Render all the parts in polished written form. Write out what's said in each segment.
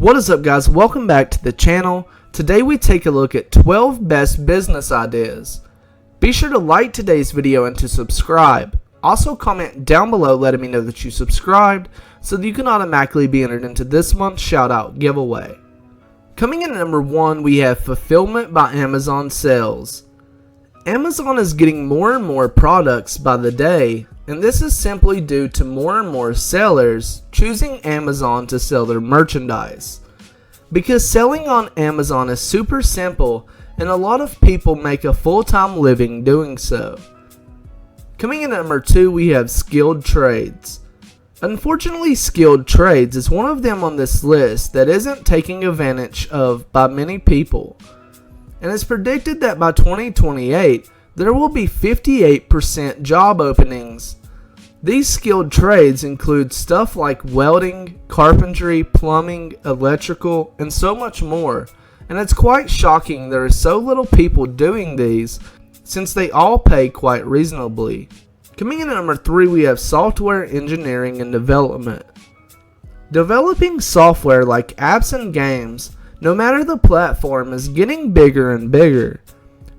What is up, guys? Welcome back to the channel. Today we take a look at 12 best business ideas. Be sure to like today's video and to subscribe. Also comment down below letting me know that you subscribed so that you can automatically be entered into this month's shout out giveaway. Coming in at number 1, we have Fulfillment by Amazon Sales. Amazon is getting more and more products by the day, and this is simply due to more and more sellers choosing Amazon to sell their merchandise. Because selling on Amazon is super simple, and a lot of people make a full-time living doing so. Coming in at number 2, we have Skilled Trades. Unfortunately, Skilled Trades is one of them on this list that isn't taken advantage of by many people. And it's predicted that by 2028, there will be 58% job openings. These skilled trades include stuff like welding, carpentry, plumbing, electrical, and so much more. And it's quite shocking there are so little people doing these, since they all pay quite reasonably. Coming in at number 3, we have Software Engineering and Development. Developing software like apps and games, no matter the platform, is getting bigger and bigger.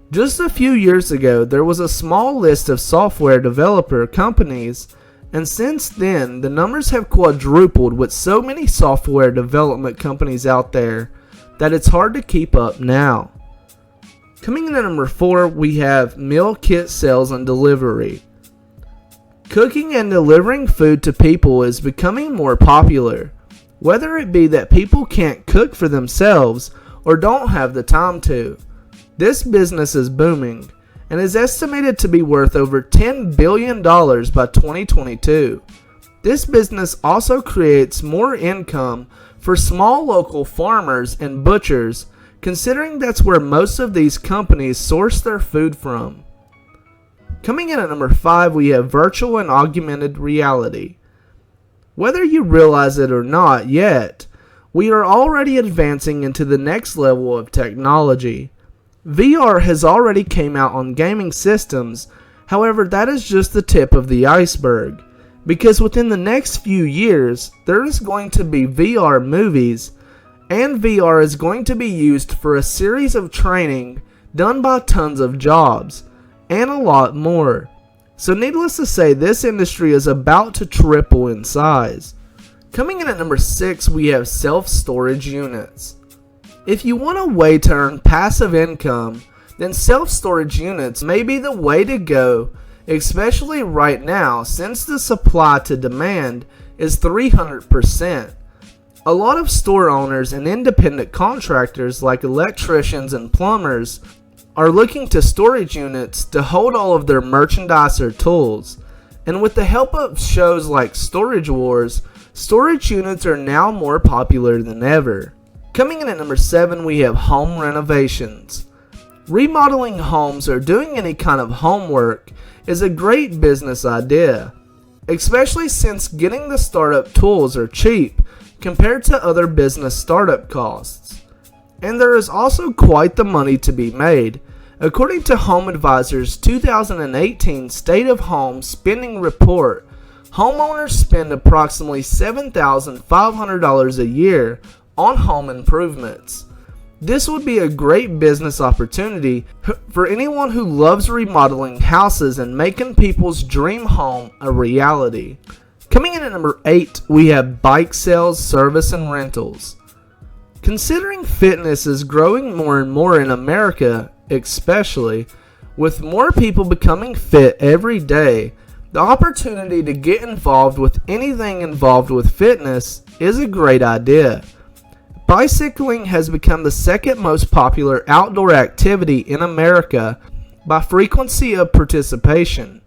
Just a few years ago, there was a small list of software developer companies, and since then, the numbers have quadrupled with so many software development companies out there that it's hard to keep up now. Coming in at number 4, we have Meal Kit Sales and Delivery. Cooking and delivering food to people is becoming more popular. Whether it be that people can't cook for themselves or don't have the time to. This business is booming and is estimated to be worth over $10 billion by 2022. This business also creates more income for small local farmers and butchers, considering that's where most of these companies source their food from. Coming in at number 5, we have Virtual and Augmented Reality. Whether you realize it or not yet, we are already advancing into the next level of technology. VR has already came out on gaming systems, however that is just the tip of the iceberg, because within the next few years there is going to be VR movies, and VR is going to be used for a series of training done by tons of jobs, and a lot more. So needless to say, this industry is about to triple in size. Coming in at number 6, we have self-storage units. If you want a way to earn passive income, then self-storage units may be the way to go, especially right now since the supply to demand is 300%. A lot of store owners and independent contractors like electricians and plumbers are looking to storage units to hold all of their merchandise or tools. And with the help of shows like Storage Wars, storage units are now more popular than ever. Coming in at number 7, we have Home Renovations. Remodeling homes or doing any kind of homework is a great business idea, especially since getting the startup tools are cheap compared to other business startup costs. And there is also quite the money to be made. According to Home Advisor's 2018 State of Home Spending Report, homeowners spend approximately $7,500 a year on home improvements. This would be a great business opportunity for anyone who loves remodeling houses and making people's dream home a reality. Coming in at number 8, we have Bike Sales, Service, and Rentals. Considering fitness is growing more and more in America, especially with more people becoming fit every day, the opportunity to get involved with anything involved with fitness is a great idea. Bicycling has become the second most popular outdoor activity in America by frequency of participation.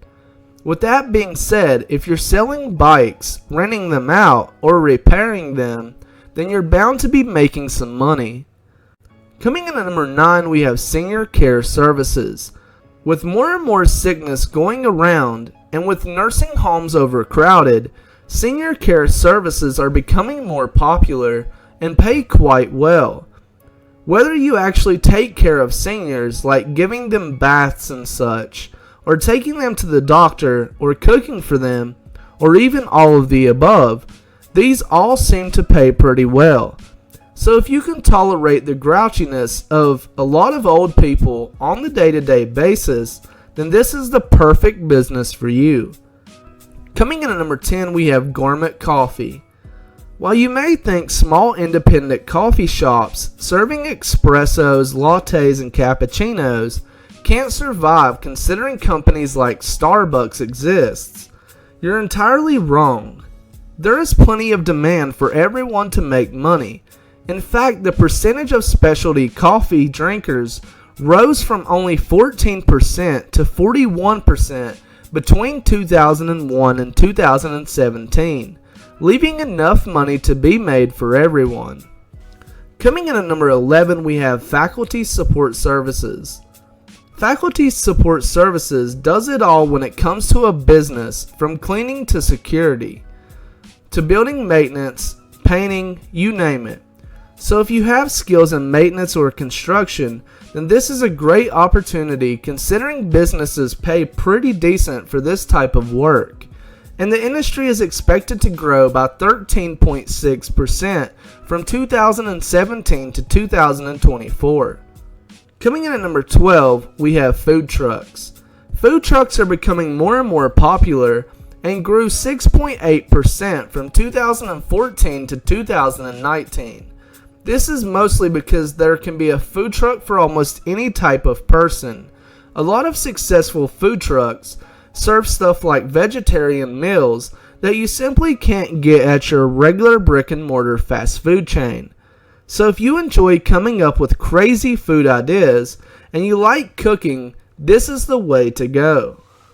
With that being said, if you're selling bikes, renting them out, or repairing them, then you're bound to be making some money. Coming in at number 9, we have Senior Care Services. With more and more sickness going around, and with nursing homes overcrowded, senior care services are becoming more popular and pay quite well. Whether you actually take care of seniors, like giving them baths and such, or taking them to the doctor, or cooking for them, or even all of the above, these all seem to pay pretty well. So if you can tolerate the grouchiness of a lot of old people on the day-to-day basis, then this is the perfect business for you. Coming in at number 10, we have Gourment Coffee. While you may think small independent coffee shops serving espressos, lattes, and cappuccinos can't survive considering companies like Starbucks exists, you're entirely wrong. There is plenty of demand for everyone to make money. In fact, the percentage of specialty coffee drinkers rose from only 14% to 41% between 2001 and 2017, leaving enough money to be made for everyone. Coming in at number 11, we have Faculty Support Services. Faculty Support Services does it all when it comes to a business, from cleaning to security, to building maintenance, painting, you name it. So if you have skills in maintenance or construction, then this is a great opportunity considering businesses pay pretty decent for this type of work. And the industry is expected to grow by 13.6% from 2017 to 2024. Coming in at number 12, we have food trucks. Food trucks are becoming more and more popular and grew 6.8% from 2014 to 2019. This is mostly because there can be a food truck for almost any type of person. A lot of successful food trucks serve stuff like vegetarian meals that you simply can't get at your regular brick and mortar fast food chain. So if you enjoy coming up with crazy food ideas and you like cooking, this is the way to go.